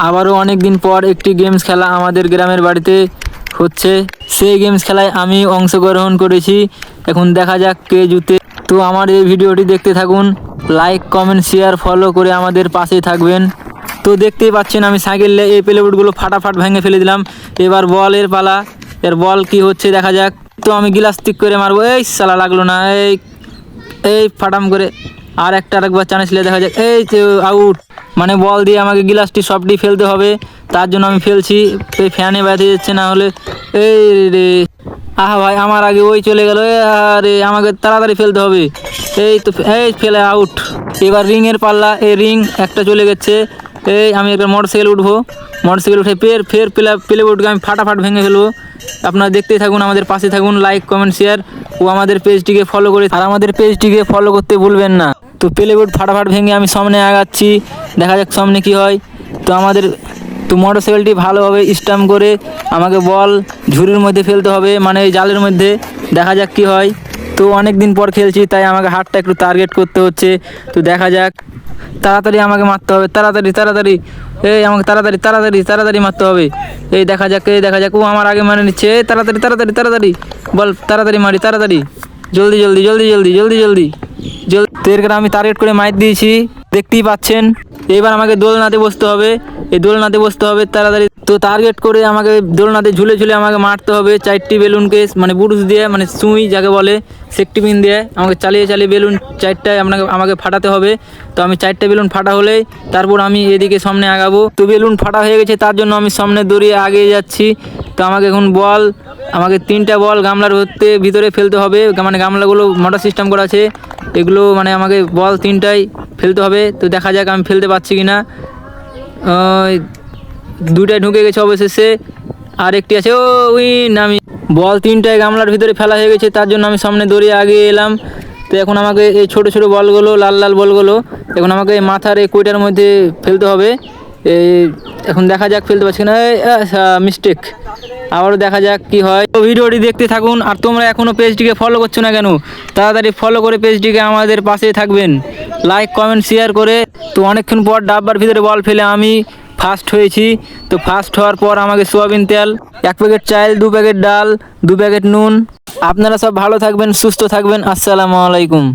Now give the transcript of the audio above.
আবারও অনেক দিন পর একটি গেমস খেলা আমাদের গ্রামের বাড়িতে হচ্ছে। সেই গেমস খেলায় আমি অংশগ্রহণ করেছি। এখন দেখা যাক কে জিতে। তো আমার এই ভিডিওটি দেখতে থাকুন, লাইক কমেন্ট শেয়ার ফলো করে আমাদের পাশে থাকবেন। তো দেখতেই পাচ্ছেন আমি সাইকেল এই প্লেবোর্ডগুলো ফাটাফাট ভেঙে ফেলে দিলাম। এবার বলের পালা, এর বল কি হচ্ছে দেখা যাক। তো আমি গিলাস টিক করে মারবো, এই সালা লাগলো না, এই এই ফাটাম করে আরেকবার চান্স নিলে দেখা যাক। এই তো আউট, মানে বল দিয়ে আমাকে গিলাসটি সবটি ফেলতে হবে, তার জন্য আমি ফেলছি। এই ফ্যানে ব্যথে যাচ্ছে না হলে। এই রে, আহা ভাই আমার আগে ওই চলে গেল। আরে আমাকে তাড়াতাড়ি ফেলতে হবে। এই তো এই ফেলে আউট। এবার রিংয়ের পাল্লা, এই রিং একটা চলে গেছে। এই আমি একটা মোটরসাইকেল উঠবো, মোটরসাইকেল উঠে ফের প্লেবোর্ডকে আমি ফাটাফাট ভেঙে ফেলবো। আপনারা দেখতেই থাকুন, আমাদের পাশে থাকুন, লাইক কমেন্ট শেয়ার ও আমাদের পেজটিকে ফলো করে, আর আমাদের পেজটিকে ফলো করতে ভুলবেন না। তো প্লেবোর্ড ফাটাফাট ভেঙে আমি সামনে আগাচ্ছি, দেখা যাক সামনে কি হয়। তো মোটরসাইকেলটি ভালোভাবে স্ট্যাম্প করে আমাকে বল ঝুড়ির মধ্যে ফেলতে হবে, মানে এই জালের মধ্যে। দেখা যাক কি হয়। তো অনেক দিন পর খেলছি, তাই আমাকে হাতটা একটু টার্গেট করতে হচ্ছে। তো দেখা যাক, তাড়াতাড়ি আমাকে মারতে হবে, তাড়াতাড়ি। এই আমাকে তাড়াতাড়ি মারতে হবে। এই দেখা যাক ও আমার আগে মানে নিচ্ছে। তাড়াতাড়ি বল, তাড়াতাড়ি মারি, তাড়াতাড়ি, জলদি। তো এর কারণে আমি টার্গেট করে মাইর দিয়েছি, দেখতেই পাচ্ছেন। এবার আমাকে দোলনাতে বসতে হবে, এই দোলনাতে বসতে হবে তাড়াতাড়ি। তো টার্গেট করে আমাকে দোলনাতে ঝুলে আমাকে মারতে হবে 4টি বেলুনকে, মানে বুরুষ দিয়ে, মানে সুই যাকে বলে, সেফটি পিন দিয়ে আমাকে চালিয়ে বেলুন 4টায় আমাকে ফাটাতে হবে। তো আমি 4টে বেলুন ফাটা হলেই তারপর আমি এদিকে সামনে আগাবো। তো বেলুন ফাটা হয়ে গেছে, তার জন্য আমি সামনে দৌড়িয়ে আগিয়ে যাচ্ছি। তো আমাকে এখন আমাকে 3টা বল গামলার ভিতরে ফেলতে হবে, মানে গামলাগুলো মোটর সিস্টেম করা আছে, এগুলো মানে আমাকে বল 3টাই ফেলতে হবে। তো দেখা যাক আমি ফেলতে পারছি কি না। 2টায় ঢুকে গেছে অবশেষে, আর একটি আছে। ও উইন! আমি বল 3টায় গামলার ভিতরে ফেলা হয়ে গেছে, তার জন্য আমি সামনে দৌড়িয়ে আগিয়ে এলাম। তো এখন আমাকে এই ছোটো বলগুলো, লাল বলগুলো এখন আমাকে মাথার এই কোইটার মধ্যে ফেলতে হবে। এখন দেখা যাক ফেলতে পারছি না, মিস্টেক। আবারও দেখা যাক কি হয়। তো ভিডিওটি দেখতে থাকুন, আর তোমরা এখনও পেজটিকে ফলো করছো না কেন? তাড়াতাড়ি ফলো করে পেজটিকে আমাদের পাশে থাকবেন, লাইক কমেন্ট শেয়ার করে। তো অনেকক্ষণ পর ডাব্বার ভিতরে বল ফেলে আমি ফার্স্ট হয়েছি। তো ফার্স্ট হওয়ার পর আমাকে সোয়াবিন তেল, 1 প্যাকেট চাল, 2 প্যাকেট ডাল, 2 প্যাকেট নুন। আপনারা সব ভালো থাকবেন, সুস্থ থাকবেন। আসসালামু আলাইকুম।